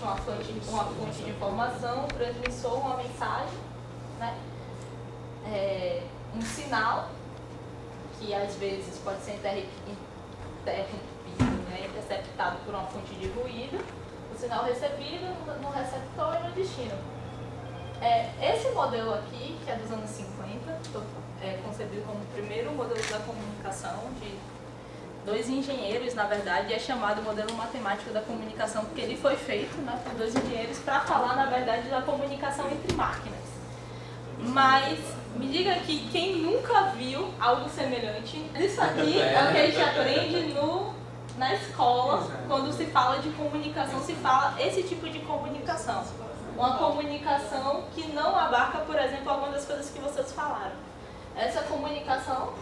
uma fonte de informação, um transmissor, uma mensagem, né? Um sinal, que às vezes pode ser interrompido, né? Interceptado por uma fonte de ruído, o sinal recebido no receptor e no destino. Esse modelo aqui, que é dos anos 50, concebido como o primeiro modelo da comunicação de dois engenheiros, na verdade, é chamado modelo matemático da comunicação, porque ele foi feito, né, por dois engenheiros para falar, na verdade, da comunicação entre máquinas. Mas me diga aqui, quem nunca viu algo semelhante? Isso aqui é o que a gente aprende na escola, quando se fala de comunicação, se fala esse tipo de comunicação. Uma comunicação que não abarca, por exemplo, algumas das coisas que vocês falaram. Essa comunicação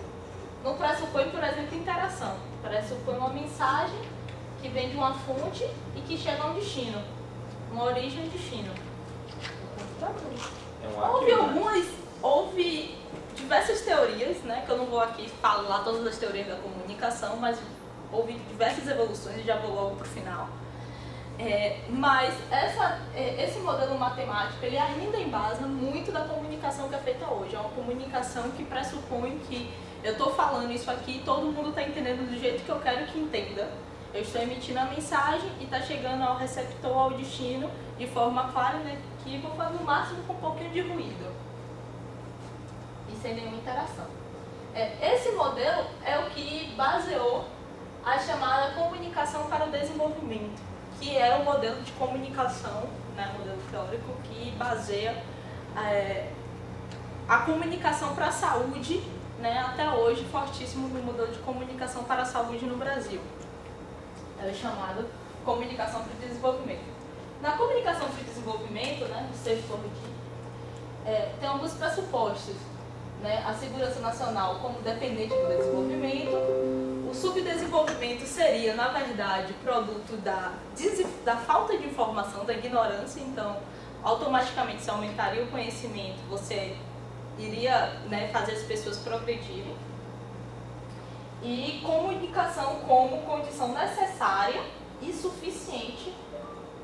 não pressupõe, por exemplo, interação. Pressupõe uma mensagem que vem de uma fonte e que chega a um destino. Uma origem e um destino. Houve diversas teorias, né, que eu não vou aqui falar todas as teorias da comunicação, mas houve diversas evoluções, já vou logo para o final. Mas esse modelo matemático, ele ainda embasa muito da comunicação que é feita hoje. É uma comunicação que pressupõe que eu estou falando isso aqui, todo mundo está entendendo do jeito que eu quero que entenda. Eu estou emitindo a mensagem e está chegando ao receptor, ao destino, de forma clara, inequívoca, no máximo com um pouquinho de ruído. E sem nenhuma interação. Esse modelo é o que baseou a chamada comunicação para o desenvolvimento, que é o modelo de comunicação, né, modelo teórico, que baseia a comunicação para a saúde, né, até hoje, fortíssimo no modelo de comunicação para a saúde no Brasil. É chamado comunicação para o desenvolvimento. Na comunicação para o desenvolvimento, né, no setor aqui, tem alguns pressupostos. Né, a segurança nacional como dependente do desenvolvimento. O subdesenvolvimento seria, na verdade, produto da falta de informação, da ignorância. Então, automaticamente, se aumentaria o conhecimento, você iria, né, fazer as pessoas progredirem. E comunicação como condição necessária e suficiente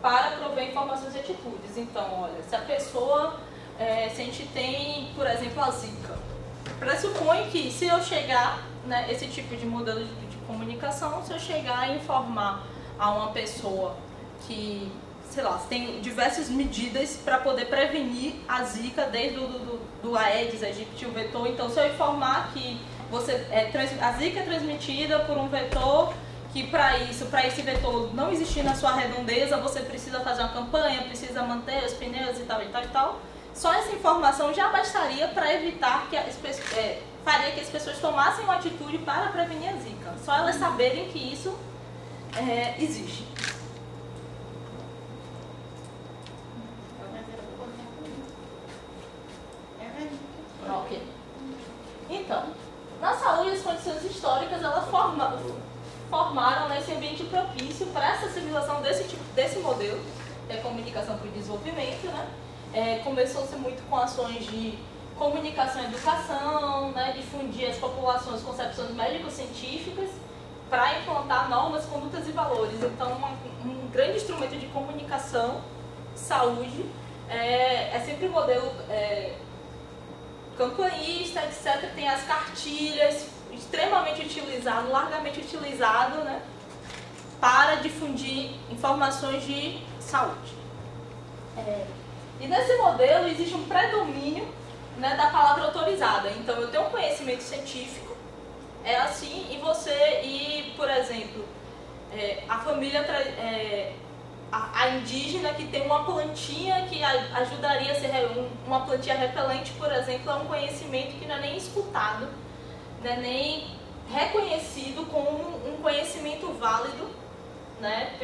para prover informações e atitudes. Então, olha, se a pessoa, se a gente tem, por exemplo, a Zika, pressupõe que se eu chegar, né, esse tipo de modelo de comunicação, se eu chegar a informar a uma pessoa que, sei lá, tem diversas medidas para poder prevenir a Zika, desde do Aedes aegypti, o vetor. Então, se eu informar que a Zika é transmitida por um vetor, que para esse vetor não existir na sua redondeza, você precisa fazer uma campanha, precisa manter os pneus e tal, e tal, e tal. Só essa informação já bastaria para evitar que faria que as pessoas tomassem uma atitude para prevenir a Zika. Só elas saberem que isso existe. Ok. Então, na saúde, as condições históricas elas formaram esse ambiente propício para essa civilização desse modelo, que é a comunicação para o desenvolvimento, né? Começou-se muito com ações de comunicação e educação, né, difundir as populações concepções médico-científicas para implantar normas, condutas e valores. Então, um grande instrumento de comunicação, saúde, é sempre o modelo campanhista, etc. Tem as cartilhas, extremamente utilizado, largamente utilizado, né, para difundir informações de saúde. E nesse modelo existe um predomínio, né, da palavra autorizada. Então eu tenho um conhecimento científico, é assim, por exemplo, a família, a indígena que tem uma plantinha que ajudaria a ser uma plantinha repelente, por exemplo, é um conhecimento que não é nem escutado, não é nem reconhecido como um conhecimento válido, né,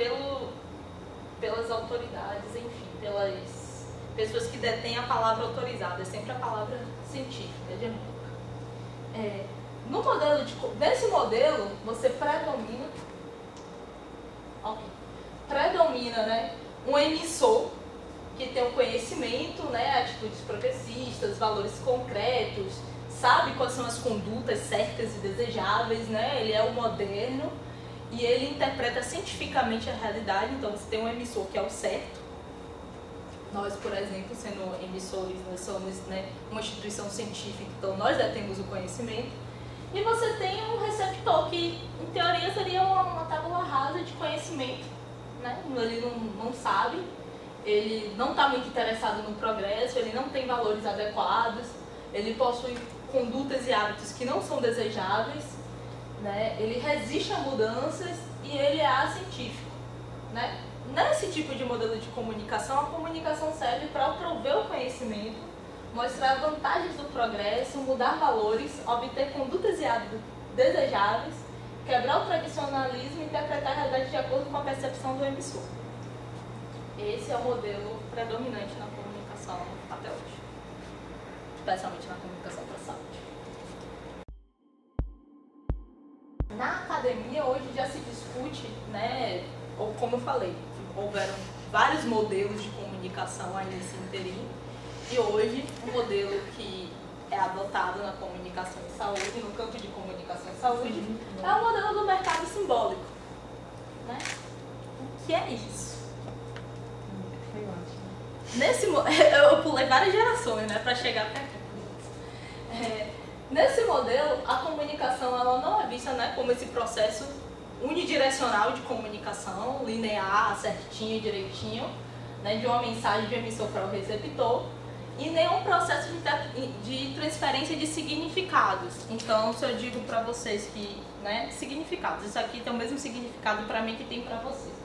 pelas autoridades, enfim, pelas pessoas que detêm a palavra autorizada, é sempre a palavra científica, nesse modelo, você predomina, né, um emissor que tem um conhecimento, né, atitudes progressistas, valores concretos, sabe quais são as condutas certas e desejáveis, né, ele é o moderno e ele interpreta cientificamente a realidade. Então você tem um emissor que é o certo, Nós, por exemplo, sendo emissores, nós somos, né, uma instituição científica, então nós detemos o conhecimento. E você tem um receptor que, em teoria, seria uma tábula rasa de conhecimento, né? Ele não sabe, ele não está muito interessado no progresso, ele não tem valores adequados, ele possui condutas e hábitos que não são desejáveis, né? Ele resiste a mudanças e ele é acientífico, né? Nesse tipo de modelo de comunicação, a comunicação serve para prover o conhecimento, mostrar vantagens do progresso, mudar valores, obter condutas e hábitos desejáveis, quebrar o tradicionalismo e interpretar a realidade de acordo com a percepção do emissor. Esse é o modelo predominante na comunicação até hoje, especialmente na comunicação para a saúde. Na academia hoje já se discute, né, ou como eu falei, houveram vários modelos de comunicação aí nesse inteirinho, e hoje o modelo que é adotado na comunicação em saúde, no campo de comunicação em saúde, é o modelo do mercado simbólico, né? O que é isso? Eu pulei várias gerações, né, para chegar até aqui. Nesse modelo, a comunicação ela não é vista, né, como esse processo unidirecional de comunicação, linear, certinho, direitinho, né, de uma mensagem de emissor para o receptor, e nem um processo de transferência de significados. Então, se eu digo para vocês que, né, significados, isso aqui tem o mesmo significado para mim que tem para vocês.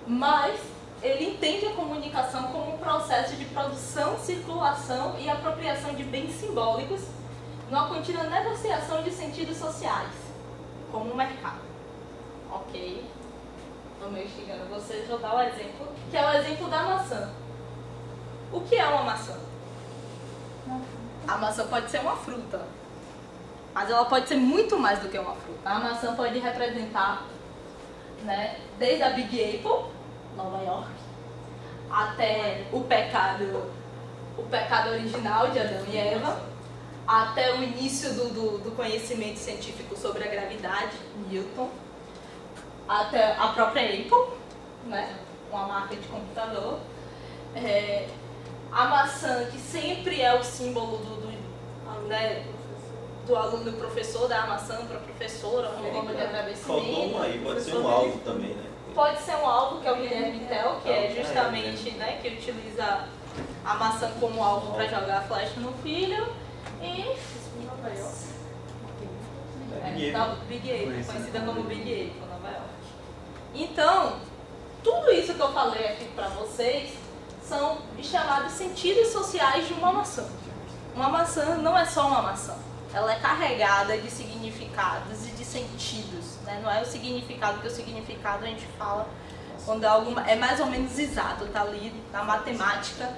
Mas ele entende a comunicação como um processo de produção, circulação e apropriação de bens simbólicos numa contínua negociação de sentidos sociais, como um mercado. Ok? Estou meio instigando vocês, vou dar o exemplo, que é o exemplo da maçã. O que é uma maçã? A maçã pode ser uma fruta, mas ela pode ser muito mais do que uma fruta. A maçã pode representar, né, desde a Big Apple, Nova York, até o pecado original de Adão e Eva, até o início do conhecimento científico sobre a gravidade, Newton, até a própria Apple, né, uma marca de computador. A maçã, que sempre é o símbolo do aluno professor, da maçã para a professora, uma forma de agradecimento. Faltou um aí, pode ser um alvo também, né? Pode ser um alvo, que é o Guilherme Tell, que é justamente, né, que utiliza a maçã como alvo para jogar a flecha no filho. E Big Apple, conhecida como Big Apple, Nova York. Então, tudo isso que eu falei aqui para vocês são os chamados sentidos sociais de uma maçã. Uma maçã não é só uma maçã, ela é carregada de significados e de sentidos, né? Não é o significado, porque o significado a gente fala quando algo é mais ou menos exato, tá ali na matemática.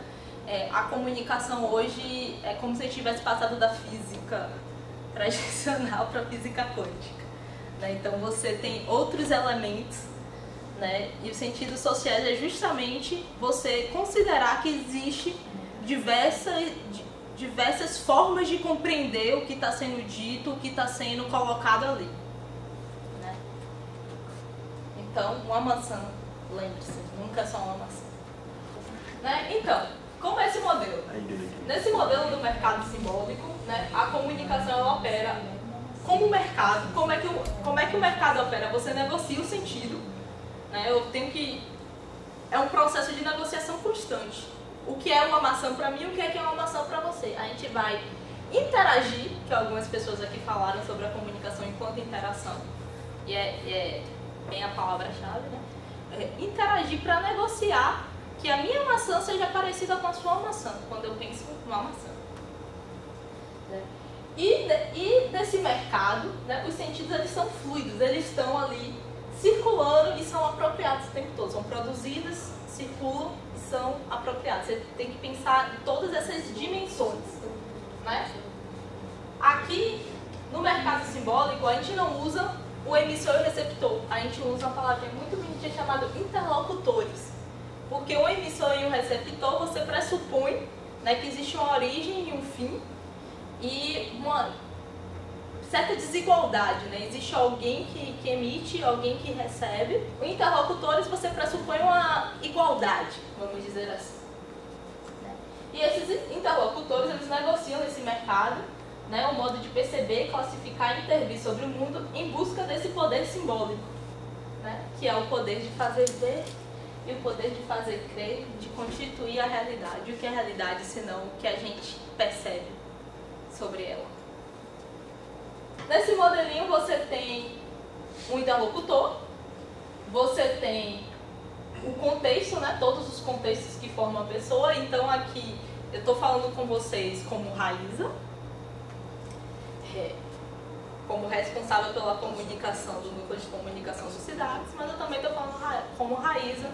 A comunicação hoje é como se a gente tivesse passado da física tradicional para a física quântica, né? Então você tem outros elementos, né? E os sentidos sociais é justamente você considerar que existe diversas formas de compreender o que está sendo dito, o que está sendo colocado ali, né? Então, uma maçã, lembre-se, nunca é só uma maçã, né? Então, como é esse modelo? Nesse modelo do mercado simbólico, né, a comunicação ela opera como mercado. Como é que o mercado opera? Você negocia o sentido, né? É um processo de negociação constante. O que é uma maçã para mim, o que é uma maçã para você? A gente vai interagir, que algumas pessoas aqui falaram sobre a comunicação enquanto interação, e é bem a palavra-chave, né? Interagir para negociar que a minha maçã seja parecida com a sua maçã, quando eu penso numa maçã. E nesse mercado, né, os sentidos eles são fluidos, eles estão ali circulando e são apropriados o tempo todo. São produzidos, circulam e são apropriados. Você tem que pensar em todas essas dimensões, né? Aqui, no mercado simbólico, a gente não usa o emissor e o receptor. A gente usa uma palavra muito bonitinha chamada interlocutores. Porque um emissor e um receptor, você pressupõe, né, que existe uma origem e um fim e uma certa desigualdade, né? Existe alguém que emite, alguém que recebe. O interlocutores, você pressupõe uma igualdade, vamos dizer assim. E esses interlocutores, eles negociam nesse mercado, né, o modo de perceber, classificar e intervir sobre o mundo em busca desse poder simbólico, né, que é o poder de fazer ver e o poder de fazer crer, de constituir a realidade. O que é a realidade, senão o que a gente percebe sobre ela. Nesse modelinho você tem um interlocutor, você tem o contexto, né, todos os contextos que formam a pessoa. Então aqui eu estou falando com vocês como Raíza, como responsável pela comunicação do Núcleo de Comunicação dos Cidades, mas eu também estou falando como Raíza,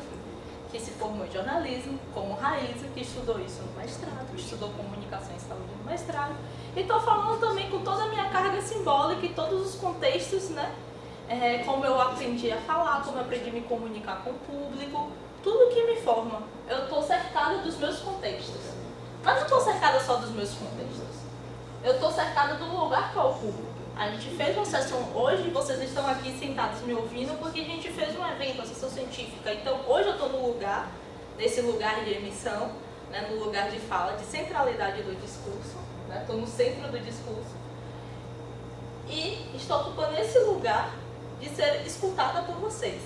que se formou em jornalismo, como Raíza, que estudou isso no mestrado, estudou comunicação e saúde no mestrado, e estou falando também com toda a minha carga simbólica e todos os contextos, né? Como eu aprendi a falar, como eu aprendi a me comunicar com o público, tudo que me forma. Eu estou cercada dos meus contextos, mas não estou cercada só dos meus contextos, eu estou cercada do lugar que eu ocupo. A gente fez uma sessão hoje, vocês estão aqui sentados me ouvindo porque a gente fez um evento, uma sessão científica. Então hoje eu estou no lugar, nesse lugar de emissão, né, no lugar de fala, de centralidade do discurso, né, estou no centro do discurso e estou ocupando esse lugar de ser escutada por vocês.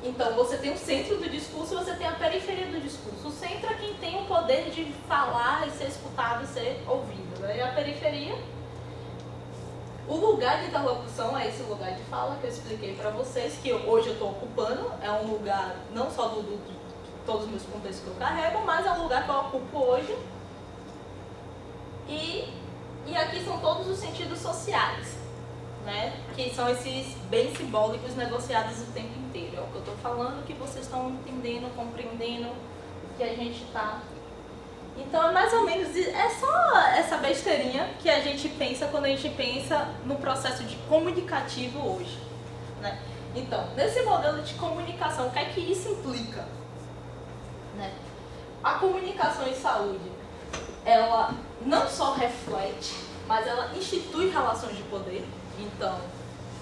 Então você tem o centro do discurso e você tem a periferia do discurso. O centro é quem tem o poder de falar e ser escutado e ser ouvido. E a periferia, o lugar de interlocução é esse lugar de fala que eu expliquei para vocês, que hoje eu estou ocupando. É um lugar não só de todos os meus contextos que eu carrego, mas é um lugar que eu ocupo hoje. E aqui são todos os sentidos sociais, né? Que são esses bens simbólicos negociados o tempo inteiro. É o que eu estou falando, que vocês estão entendendo, compreendendo o que a gente está. Então é mais ou menos, é só essa besteirinha que a gente pensa quando a gente pensa no processo de comunicativo hoje, né? Então, nesse modelo de comunicação, o que é que isso implica? Né? A comunicação em saúde, ela não só reflete, mas ela institui relações de poder. Então,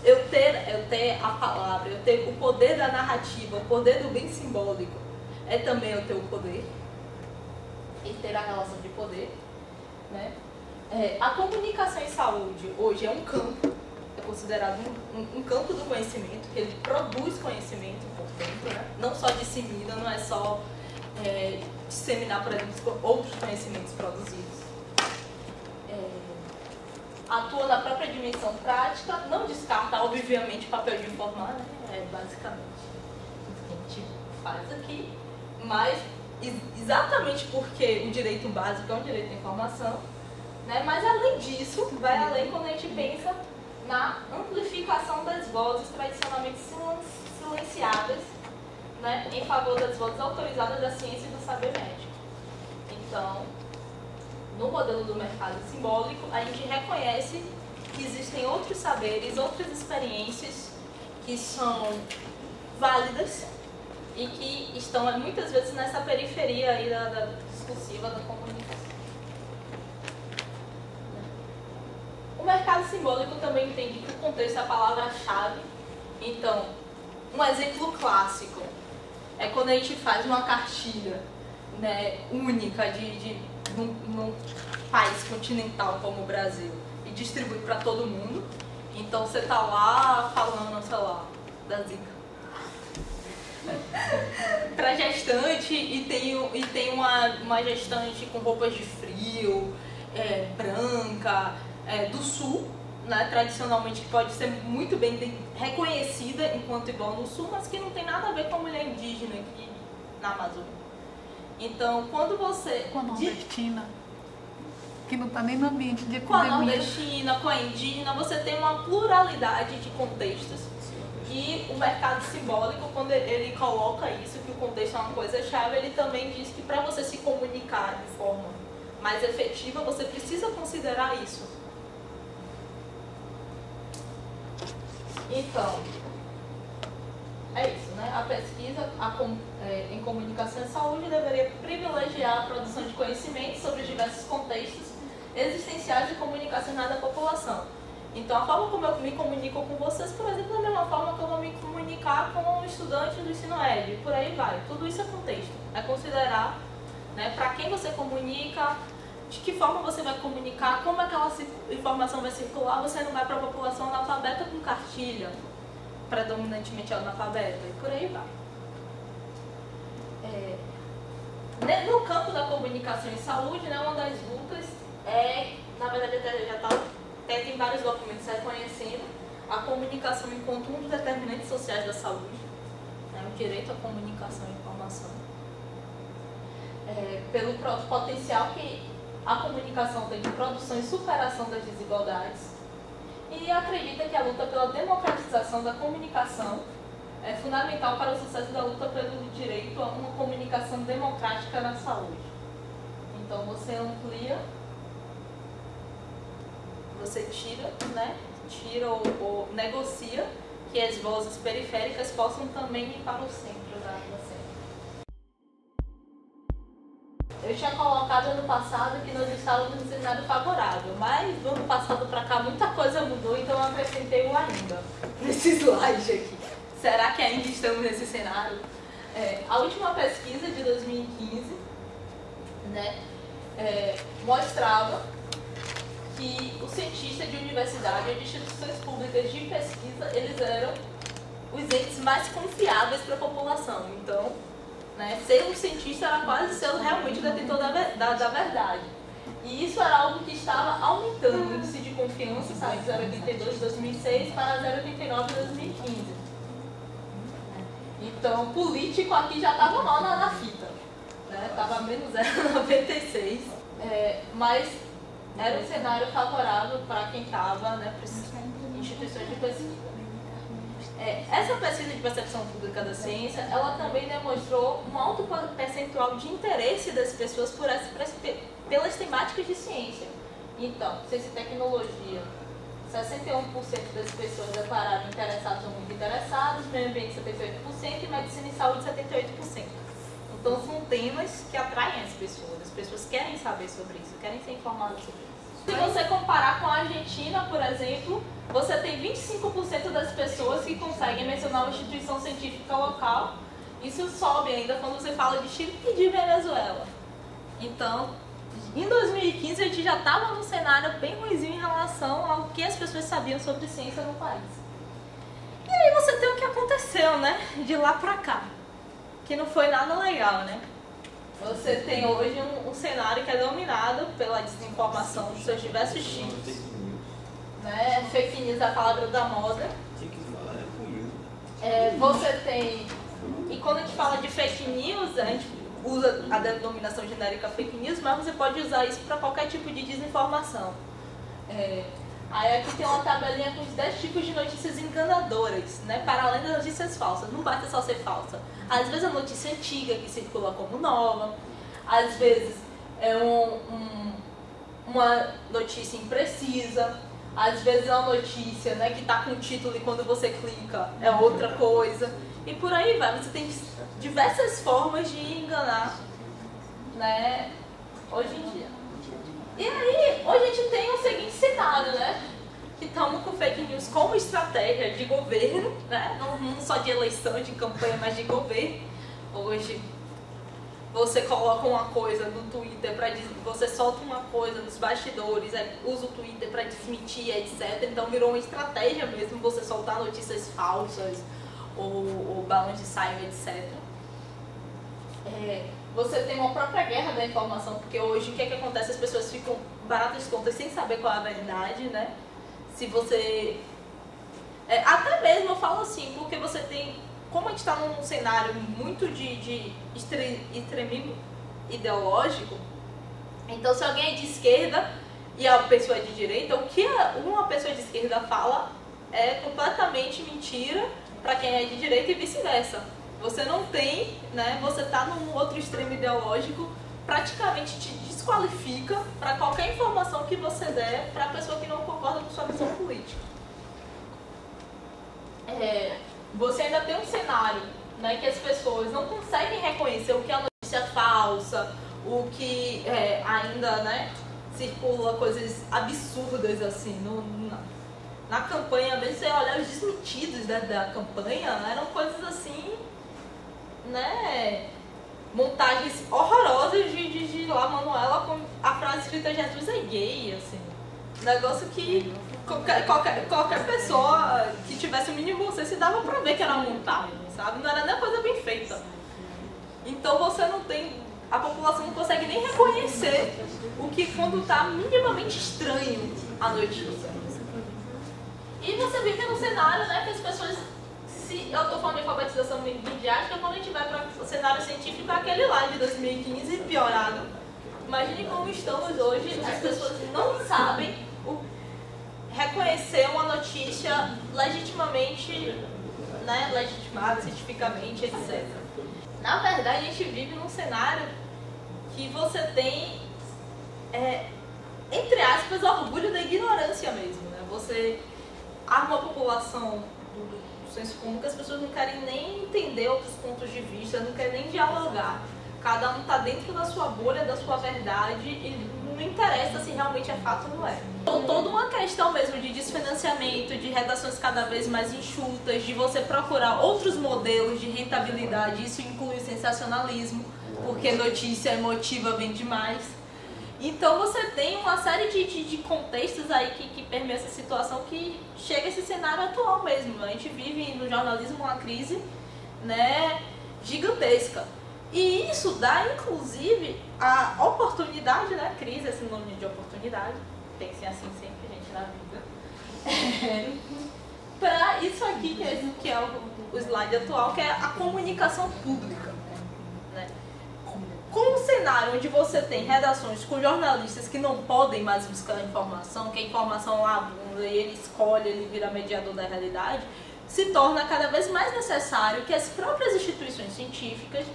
eu ter a palavra, eu ter o poder da narrativa, o poder do bem simbólico, é também eu ter o poder e ter a relação de poder, né? A comunicação em saúde hoje é um campo, é considerado um campo do conhecimento, que ele produz conhecimento, portanto, né? Não só dissemina, não é só disseminar, por exemplo, outros conhecimentos produzidos. Atua na própria dimensão prática, não descarta, obviamente, o papel de informar, né? É basicamente o que a gente faz aqui, mas exatamente porque o direito básico é um direito à informação, né? Mas além disso, vai além quando a gente pensa na amplificação das vozes tradicionalmente silenciadas, né? Em favor das vozes autorizadas da ciência e do saber médico. Então, no modelo do mercado simbólico, a gente reconhece que existem outros saberes, outras experiências que são válidas e que estão muitas vezes nessa periferia aí da discursiva da comunicação. O mercado simbólico também entende que o contexto é a palavra-chave. Então, um exemplo clássico é quando a gente faz uma cartilha, né, única num país continental como o Brasil e distribui para todo mundo. Então você tá lá falando, sei lá, da Zika para gestante e tem uma gestante com roupas de frio, branca, do sul, né, tradicionalmente, que pode ser muito bem reconhecida enquanto igual no sul, mas que não tem nada a ver com a mulher indígena aqui na Amazônia. Então, quando você... Com a nordestina, que não está nem no ambiente de epidemia. Com a nordestina, com a indígena, você tem uma pluralidade de contextos. E o mercado simbólico, quando ele coloca isso, que o contexto é uma coisa-chave, ele também diz que para você se comunicar de forma mais efetiva, você precisa considerar isso. Então, é isso, né? A pesquisa em comunicação e saúde deveria privilegiar a produção de conhecimento sobre os diversos contextos existenciais e comunicacionais da população. Então, a forma como eu me comunico com vocês, por exemplo, é a mesma forma que eu vou me comunicar com estudantes do ensino médio, por aí vai. Tudo isso é contexto. É considerar, né, para quem você comunica, de que forma você vai comunicar, como aquela informação vai circular. Você não vai para a população analfabeta com cartilha, predominantemente analfabeta, e por aí vai. No campo da comunicação em saúde, né, uma das lutas na verdade, já tem vários documentos reconhecendo a comunicação enquanto um dos determinantes sociais da saúde, né, o direito à comunicação e informação, pelo potencial que a comunicação tem de produção e superação das desigualdades, e acredita que a luta pela democratização da comunicação é fundamental para o sucesso da luta pelo direito a uma comunicação democrática na saúde. Então você amplia, você tira ou negocia que as vozes periféricas possam também ir para o centro da cena. Eu tinha colocado ano passado que nós estávamos em cenário favorável, mas do ano passado para cá muita coisa mudou, então eu acrescentei o ainda nesse slide aqui. Será que ainda estamos nesse cenário? A última pesquisa de 2015, né, mostrava que os cientistas de universidade e de instituições públicas de pesquisa, eles eram os entes mais confiáveis para a população. Então, né, ser um cientista era quase ser realmente o detentor da verdade. E isso era algo que estava aumentando o índice de confiança, sabe, de 0,82 em 2006 para 0,89 em 2015. Então, o político aqui já estava mal na fita, né? Estava menos 0,96, mas era um cenário favorável para quem estava, né, para instituições de pesquisa. Essa pesquisa de percepção pública da ciência, ela também demonstrou um alto percentual de interesse das pessoas pelas temáticas de ciência. Então, ciência e tecnologia, 61% das pessoas declararam interessadas ou muito interessadas, meio ambiente 78% e medicina e saúde 78%. Então são temas que atraem as pessoas querem saber sobre isso, querem ser informadas sobre isso. Se você comparar com a Argentina, por exemplo, você tem 25% das pessoas que conseguem mencionar uma instituição científica local. Isso sobe ainda quando você fala de Chile e de Venezuela. Então, em 2015 a gente já estava num cenário bem ruimzinho em relação ao que as pessoas sabiam sobre ciência no país. E aí você tem o que aconteceu, né? De lá pra cá. Que não foi nada legal, né? Você tem hoje um cenário que é dominado pela desinformação dos seus diversos tipos. Né? Fake news é a palavra da moda. Você tem... E quando a gente fala de fake news, a gente usa a denominação genérica fake news, mas você pode usar isso para qualquer tipo de desinformação. Aí aqui tem uma tabelinha com os 10 tipos de notícias enganadoras, né? Para além das notícias falsas. Não basta só ser falsa. Às vezes é notícia antiga que circula como nova. Às vezes é uma notícia imprecisa. Às vezes é uma notícia, né, que está com o título e quando você clica é outra coisa. E por aí vai. Você tem diversas formas de enganar, né, hoje em dia. E aí, hoje a gente tem o seguinte cenário, né? Que estamos com fake news como estratégia de governo, né? Não só de eleição, de campanha, mas de governo. Hoje, você coloca uma coisa no Twitter, você solta uma coisa nos bastidores, usa o Twitter para desmentir, etc. Então virou uma estratégia mesmo você soltar notícias falsas ou balões de saia, etc. Você tem uma própria guerra da informação, porque hoje o que é que acontece? As pessoas ficam baratas tontas sem saber qual é a verdade, né? Se você... até mesmo eu falo assim, porque você tem... Como a gente está num cenário muito de extremismo ideológico, então se alguém é de esquerda e a pessoa é de direita, o que uma pessoa de esquerda fala é completamente mentira para quem é de direita e vice-versa. Você não tem, né? Você está num outro extremo ideológico, praticamente te desqualifica para qualquer informação que você der para a pessoa que não concorda com sua visão política. Você ainda tem um cenário, né, que as pessoas não conseguem reconhecer o que é notícia falsa, o que ainda, né, circula coisas absurdas assim. na campanha mesmo, você olhar os desmentidos da campanha, eram coisas assim, né, montagens horrorosas de lá Manuela com a frase escrita Jesus é gay, assim, negócio que qualquer pessoa que tivesse o mínimo você se dava pra ver que era uma montagem, sabe, não era nem coisa bem feita. Então você não tem, a população não consegue nem reconhecer o que quando tá minimamente estranho a notícia. E você vive num cenário, né, que as pessoas, se eu tô falando de alfabetização midiática, quando a gente vai para o cenário científico, é aquele lá de 2015 piorado. Imagine como estamos hoje, as pessoas não sabem reconhecer uma notícia legitimamente, né, legitimada, cientificamente, etc. Na verdade, a gente vive num cenário que você tem, entre aspas, orgulho da ignorância mesmo, né? Você arma a população do senso comum que as pessoas não querem nem entender outros pontos de vista, não querem nem dialogar. Cada um está dentro da sua bolha, da sua verdade e não interessa se realmente é fato ou não é. Então, toda uma questão mesmo de desfinanciamento, de redações cada vez mais enxutas, de você procurar outros modelos de rentabilidade, isso inclui o sensacionalismo, porque notícia emotiva vende mais. Então você tem uma série de contextos aí que permeiam essa situação que chega a esse cenário atual mesmo. A gente vive no jornalismo uma crise, né, gigantesca. E isso dá, inclusive, a oportunidade, né, crise é sinônimo de oportunidade, pensem assim sempre, gente, na vida, para isso aqui que é o slide atual, que é a comunicação pública. Né? Com um cenário onde você tem redações com jornalistas que não podem mais buscar informação, que a informação lá abunda e ele escolhe, ele vira mediador da realidade, se torna cada vez mais necessário que as próprias instituições científicas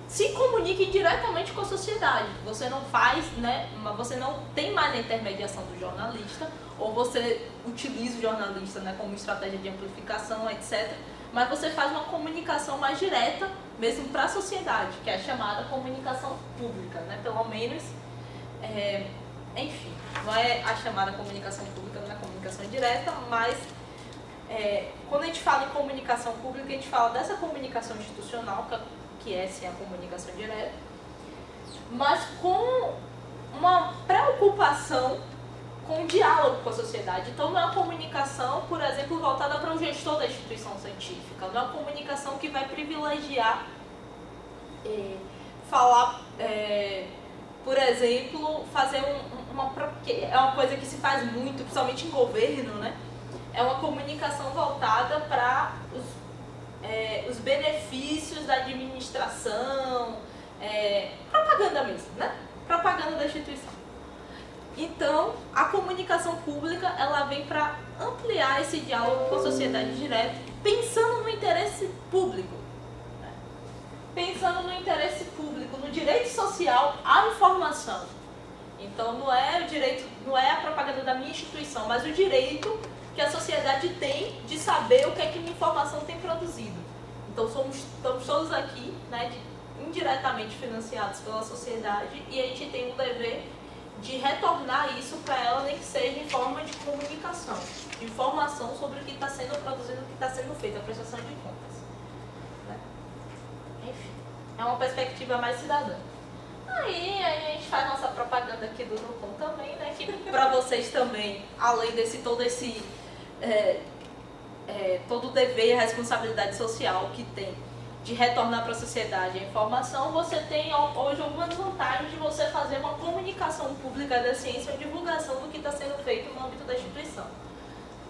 se comuniquem diretamente com a sociedade. Você não faz, né, você não tem mais a intermediação do jornalista, ou você utiliza o jornalista, né, como estratégia de amplificação, etc., mas você faz uma comunicação mais direta mesmo para a sociedade, que é a chamada comunicação pública, né? Pelo menos, enfim, não é a chamada comunicação pública, não é a comunicação direta, mas quando a gente fala em comunicação pública, a gente fala dessa comunicação institucional, que é sim a comunicação direta, mas com uma preocupação com o diálogo com a sociedade. Então não é uma comunicação, por exemplo, voltada para o gestor da instituição científica, não é uma comunicação que vai privilegiar falar, por exemplo, fazer é uma coisa que se faz muito, principalmente em governo, né? É uma comunicação voltada para os benefícios da administração, propaganda mesmo, né? Propaganda da instituição. Então, a comunicação pública, ela vem para ampliar esse diálogo com a sociedade direta, pensando no interesse público. Né? Pensando no interesse público, no direito social à informação. Então, não é a propaganda da minha instituição, mas o direito que a sociedade tem de saber o que é que minha informação tem produzido. Então, estamos todos aqui, né, indiretamente financiados pela sociedade, e a gente tem um dever de retornar isso para ela, nem que seja em forma de comunicação, de informação sobre o que está sendo produzido, o que está sendo feito, a prestação de contas. Né? Enfim, é uma perspectiva mais cidadã. Aí a gente faz nossa propaganda aqui do Nucom também, né? Que para vocês também, além desse todo o dever e a responsabilidade social que tem de retornar para a sociedade a informação, você tem hoje algumas vantagens de você fazer uma comunicação pública da ciência, uma divulgação do que está sendo feito no âmbito da instituição.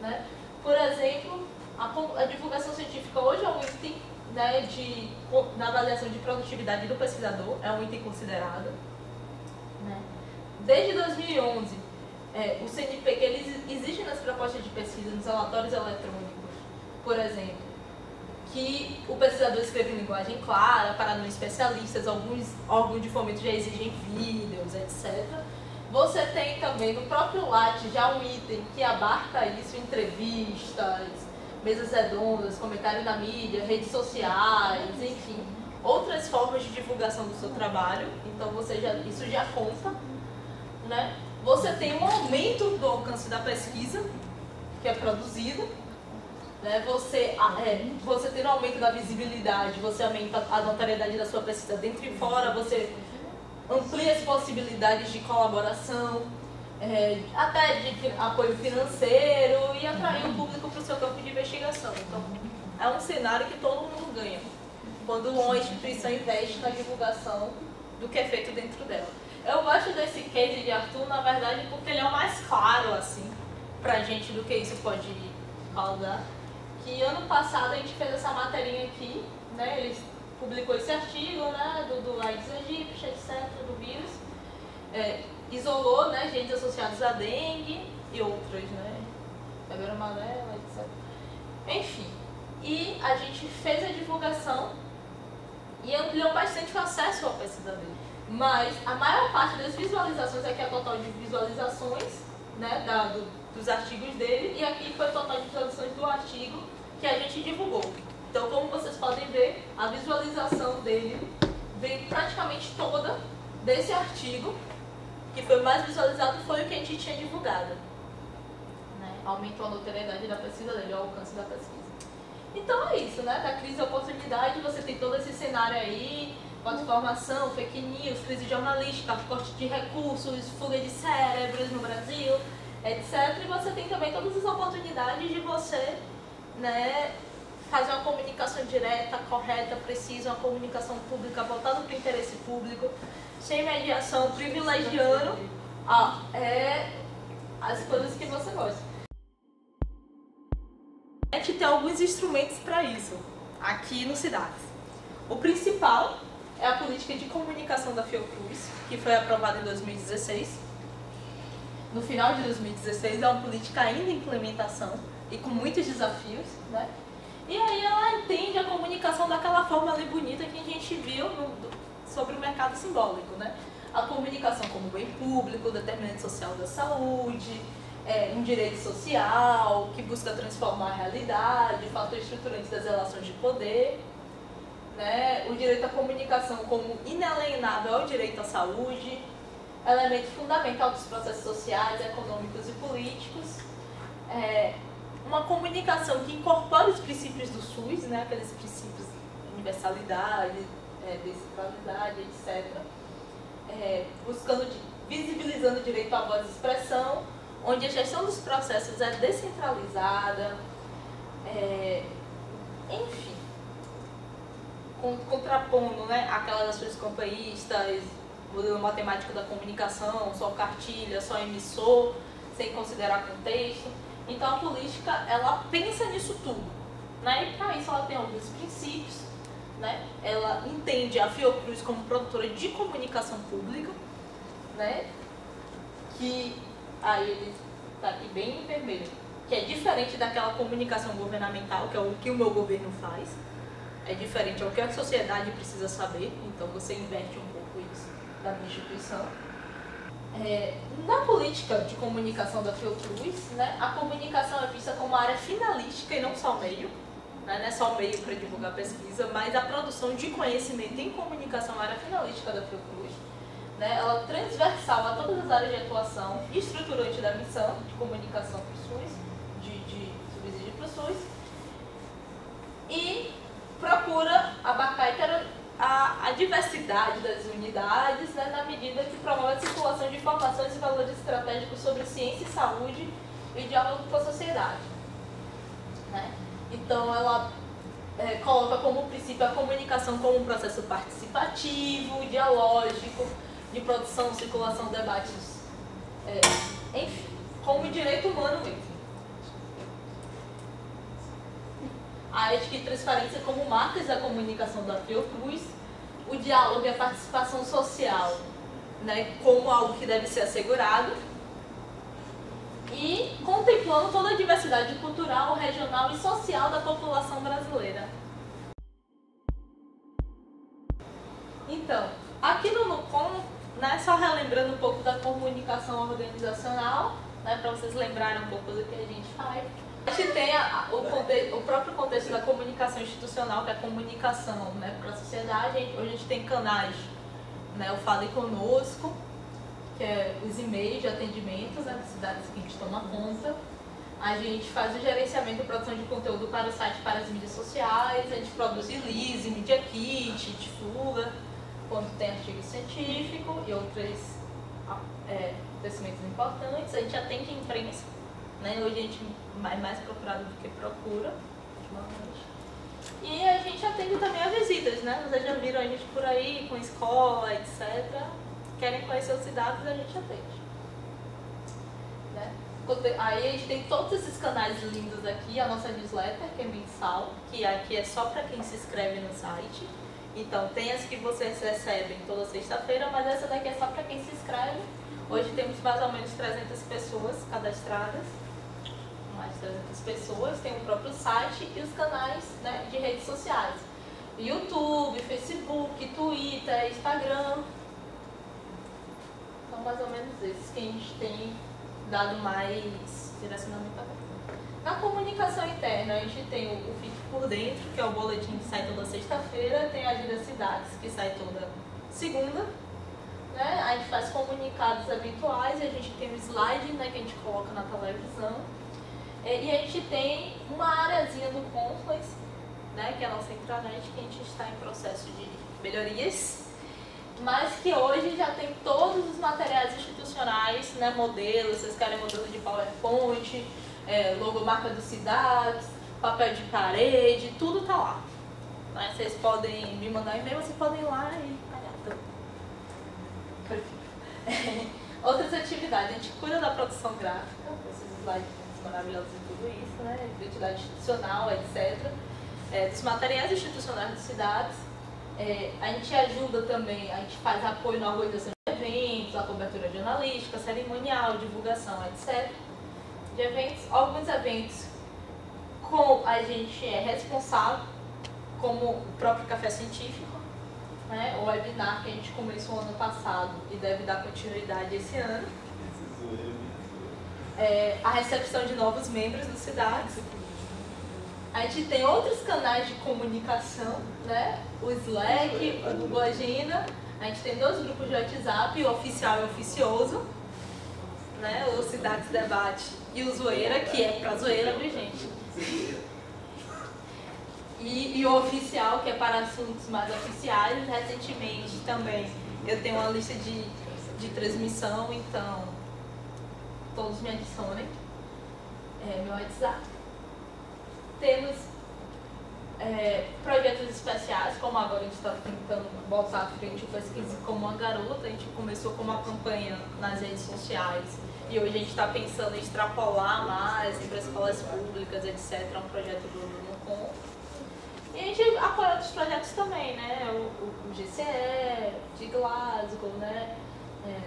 Né? Por exemplo, a divulgação científica hoje é um item, né, na avaliação de produtividade do pesquisador, é um item considerado. Né? Desde 2011, o CNPq ele exige nas propostas de pesquisa, nos relatórios eletrônicos, por exemplo, que o pesquisador escreva em linguagem clara, para não especialistas, alguns órgãos de fomento já exigem vídeos, etc. Você tem também no próprio Lattes já um item que abarca isso, entrevistas, mesas redondas, comentário na mídia, redes sociais, enfim, outras formas de divulgação do seu trabalho, então isso já conta. Né? Você tem um aumento do alcance da pesquisa, que é produzido, né? Você tem um aumento da visibilidade, você aumenta a notoriedade da sua pesquisa dentro e fora, você amplia as possibilidades de colaboração, até de apoio financeiro e atrair o público para o seu campo de investigação. Então, é um cenário que todo mundo ganha quando uma instituição investe na divulgação do que é feito dentro dela. Eu gosto desse case de Arthur, na verdade, porque ele é o mais claro, assim, pra gente do que isso pode causar. Que ano passado a gente fez essa materinha aqui, né, ele publicou esse artigo, né, do Aedes aegypti, etc., do vírus, isolou, né, agentes associados à dengue e outras, né, febre amarela, etc. Enfim, e a gente fez a divulgação e ampliou bastante o acesso à pesquisa dele. Mas a maior parte das visualizações, aqui é a total de visualizações, né, dos artigos dele, e aqui foi o total de visualizações do artigo que a gente divulgou. Então, como vocês podem ver, a visualização dele veio praticamente toda desse artigo, que foi o mais visualizado, foi o que a gente tinha divulgado. Né? Aumentou a notoriedade da pesquisa dele, o alcance da pesquisa. Então é isso, né? Da crise à oportunidade, você tem todo esse cenário aí, informação, fake news, crise jornalística, corte de recursos, fuga de cérebros no Brasil, etc. E você tem também todas as oportunidades de você, né, fazer uma comunicação direta, correta, precisa, uma comunicação pública voltada para o interesse público, sem mediação, privilegiando as coisas que você gosta. A gente tem alguns instrumentos para isso, aqui no SIDAX. O principal é a política de comunicação da Fiocruz, que foi aprovada em 2016. No final de 2016, é uma política ainda em implementação e com muitos desafios, né? E aí ela entende a comunicação daquela forma ali bonita que a gente viu sobre o mercado simbólico, né? A comunicação como bem público, determinante social da saúde, um direito social que busca transformar a realidade, fator estruturante das relações de poder, né? O direito à comunicação como inalienável ao direito à saúde, elemento fundamental dos processos sociais, econômicos e políticos, uma comunicação que incorpora os princípios do SUS, né? Aqueles princípios de universalidade, descentralidade, etc., visibilizando o direito à voz e expressão, onde a gestão dos processos é descentralizada, enfim, contrapondo, né, aquelas ações campanhistas, modelo matemático da comunicação, só cartilha, só emissor, sem considerar contexto. Então a política, ela pensa nisso tudo, né, e para isso ela tem alguns princípios, né, ela entende a Fiocruz como produtora de comunicação pública, né, que aí ele está aqui bem em vermelho, que é diferente daquela comunicação governamental, que é o que o meu governo faz, é diferente, é o que a sociedade precisa saber, então você inverte um pouco isso da minha instituição. Na política de comunicação da Fiocruz, né, a comunicação é vista como área finalística e não só meio, né, não é só meio para divulgar pesquisa, mas a produção de conhecimento em comunicação é a área finalística da Fiocruz. Né, ela é transversal a todas as áreas de atuação e estruturante da missão de comunicação para o SUS, de subsídio para o SUS, e procura abarcar a diversidade das unidades, né, na medida que promove a circulação de informações e valores estratégicos sobre ciência e saúde e diálogo com a sociedade. Né? Então, ela coloca como princípio a comunicação como um processo participativo, dialógico, de produção, circulação, debates, enfim, como direito humano mesmo. A ética e transparência como marcas da comunicação da Fiocruz, o diálogo e a participação social, né, como algo que deve ser assegurado, e contemplando toda a diversidade cultural, regional e social da população brasileira. Então, aqui no NUCOM, né, só relembrando um pouco da comunicação organizacional, né, para vocês lembrarem um pouco do que a gente faz. A gente tem o próprio contexto da comunicação institucional, que é a comunicação, né, para a sociedade. Hoje a gente tem canais, né, o Fale Conosco, que é os e-mails de atendimento, né, das cidades que a gente toma conta. A gente faz o gerenciamento e produção de conteúdo para o site, para as mídias sociais, a gente produz release, media kit, divulga quando tem artigo científico e outros acontecimentos importantes. A gente atende a imprensa, né? Hoje a gente é mais procurado do que procura, ultimamente. E a gente atende também a visitas, né? Vocês já viram a gente por aí, com escola, etc. Querem conhecer os cidades, a gente atende. Né? Aí a gente tem todos esses canais lindos aqui, a nossa newsletter, que é mensal, que aqui é só para quem se inscreve no site. Então tem as que vocês recebem toda sexta-feira, mas essa daqui é só para quem se inscreve. Hoje temos mais ou menos 300 pessoas cadastradas. Mais de 300 pessoas, tem o próprio site e os canais, né, de redes sociais. YouTube, Facebook, Twitter, Instagram. São mais ou menos esses que a gente tem dado mais direcionamento a. Na comunicação interna, a gente tem o Fique por Dentro, que é o boletim que sai toda sexta-feira, tem a Agenda Cidades, que sai toda segunda. Né? A gente faz comunicados eventuais e a gente tem o slide, né, que a gente coloca na televisão. E a gente tem uma areazinha do Confluence, né, que é a nossa intranet, que a gente está em processo de melhorias, mas que hoje já tem todos os materiais institucionais, né, modelos, vocês querem modelo de PowerPoint, logomarca do SIDAX, papel de parede, tudo está lá. Né? Vocês podem me mandar e-mail, vocês podem ir lá e pagar tudo. Outras atividades, a gente cuida da produção gráfica, esses slides maravilhosos e tudo isso, né? Identidade institucional, etc. Dos materiais institucionais das cidades. A gente ajuda também, a gente faz apoio na organização de eventos, a cobertura jornalística, cerimonial, divulgação, etc. De eventos, alguns eventos com a gente é responsável, como o próprio Café Científico, né? O webinar que a gente começou ano passado e deve dar continuidade esse ano. A recepção de novos membros do SIDAX. A gente tem outros canais de comunicação, né? O Slack, o Google Agenda. A gente tem 2 grupos de WhatsApp, o oficial e o oficioso, né? O SIDAX Debate e o Zoeira, que é pra zoeira, viu, gente? E o oficial, que é para assuntos mais oficiais. Recentemente também eu tenho uma lista de transmissão, então todos me adicionem. Meu WhatsApp. Temos projetos especiais, como agora a gente está tentando botar à frente o Pesquise como uma Garota. A gente começou com uma campanha nas redes sociais e hoje a gente está pensando em extrapolar mais para escolas públicas, etc. É um projeto do NUCOM. E a gente apoia outros projetos também, né? O GCE, de Glasgow, né?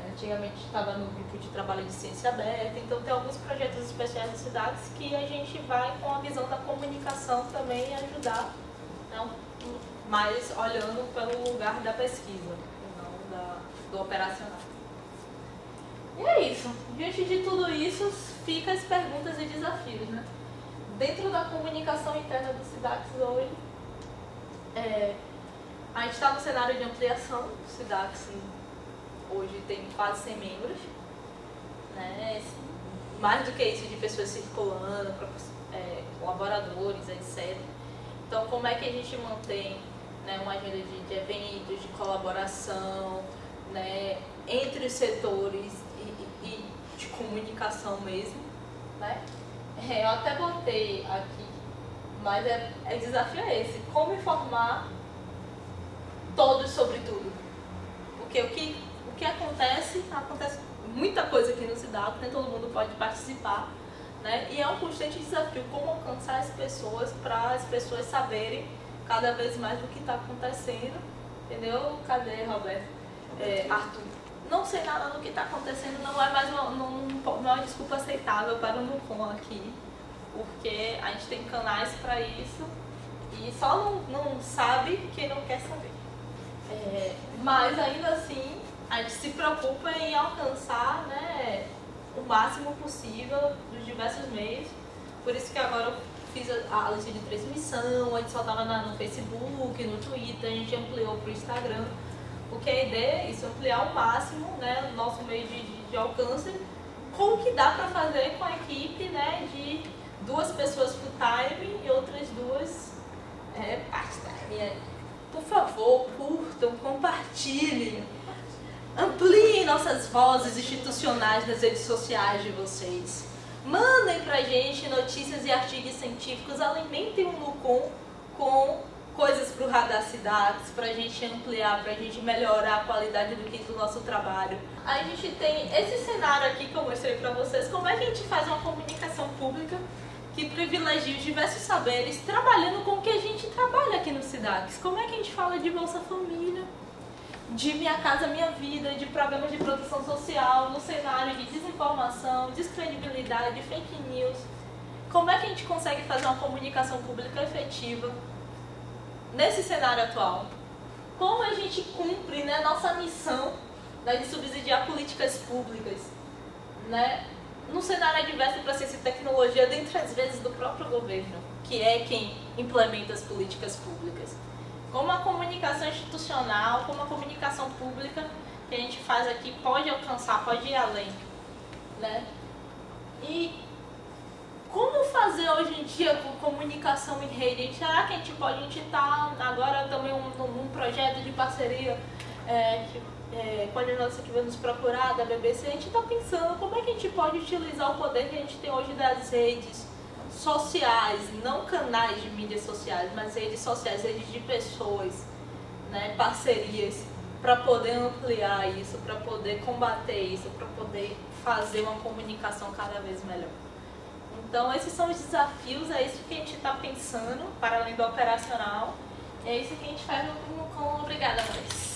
Antigamente estava no grupo de trabalho de ciência aberta, então tem alguns projetos especiais das cidades que a gente vai com a visão da comunicação também ajudar, né, mas olhando pelo lugar da pesquisa, não do operacional. E é isso. Diante de tudo isso, ficam as perguntas e desafios, né? Dentro da comunicação interna do SIDAX hoje, a gente está no cenário de ampliação do SIDAX. Hoje tem quase 100 membros, né? Mais do que isso, de pessoas circulando, colaboradores, etc. Então, como é que a gente mantém, né, uma agenda de eventos, de colaboração, né, entre os setores e de comunicação mesmo, né? Eu até botei aqui, mas o desafio é esse: como informar todos sobre tudo. Porque o que acontece muita coisa aqui no SIDAX, nem todo mundo pode participar, né? E é um constante desafio como alcançar as pessoas para as pessoas saberem cada vez mais do que está acontecendo, entendeu? Cadê, Roberto? Arthur? Não sei nada do que está acontecendo, não é mais uma desculpa aceitável para o NUCOM aqui, porque a gente tem canais para isso e só não sabe quem não quer saber. Mas ainda assim, a gente se preocupa em alcançar, né, o máximo possível dos diversos meios. Por isso que agora eu fiz a lista de transmissão, a gente só estava no Facebook, no Twitter, a gente ampliou para o Instagram. Porque a ideia é isso, ampliar ao máximo, né, o nosso meio de alcance, com o que dá para fazer com a equipe, né, de compartilhem, ampliem nossas vozes institucionais nas redes sociais de vocês. Mandem pra gente notícias e artigos científicos, alimentem o Nucom com coisas pro Radar Cidades, pra gente ampliar, pra gente melhorar a qualidade do nosso trabalho. A gente tem esse cenário aqui que eu mostrei pra vocês, como é que a gente faz uma comunicação pública que privilegia os diversos saberes, trabalhando com o que a gente trabalha aqui no SIDAX. Como é que a gente fala de Bolsa Família, de Minha Casa Minha Vida, de programas de proteção social, no cenário de desinformação, descredibilidade, fake news. Como é que a gente consegue fazer uma comunicação pública efetiva nesse cenário atual? Como a gente cumpre, né, nossa missão, né, de subsidiar políticas públicas, né, no cenário adverso para ciência e tecnologia, dentre as vezes do próprio governo, que é quem implementa as políticas públicas. Como a comunicação institucional, como a comunicação pública que a gente faz aqui pode alcançar, pode ir além, né? E como fazer hoje em dia com comunicação em rede? Será que a gente está agora também num projeto de parceria quando a nossa que vai nos procurar, da BBC, a gente está pensando como é que a gente pode utilizar o poder que a gente tem hoje das redes sociais, não canais de mídias sociais, mas redes sociais, redes de pessoas, né, parcerias, para poder ampliar isso, para poder combater isso, para poder fazer uma comunicação cada vez melhor. Então esses são os desafios, é isso que a gente está pensando, para além do operacional, é isso que a gente faz no Nucom. Obrigada, Maurício.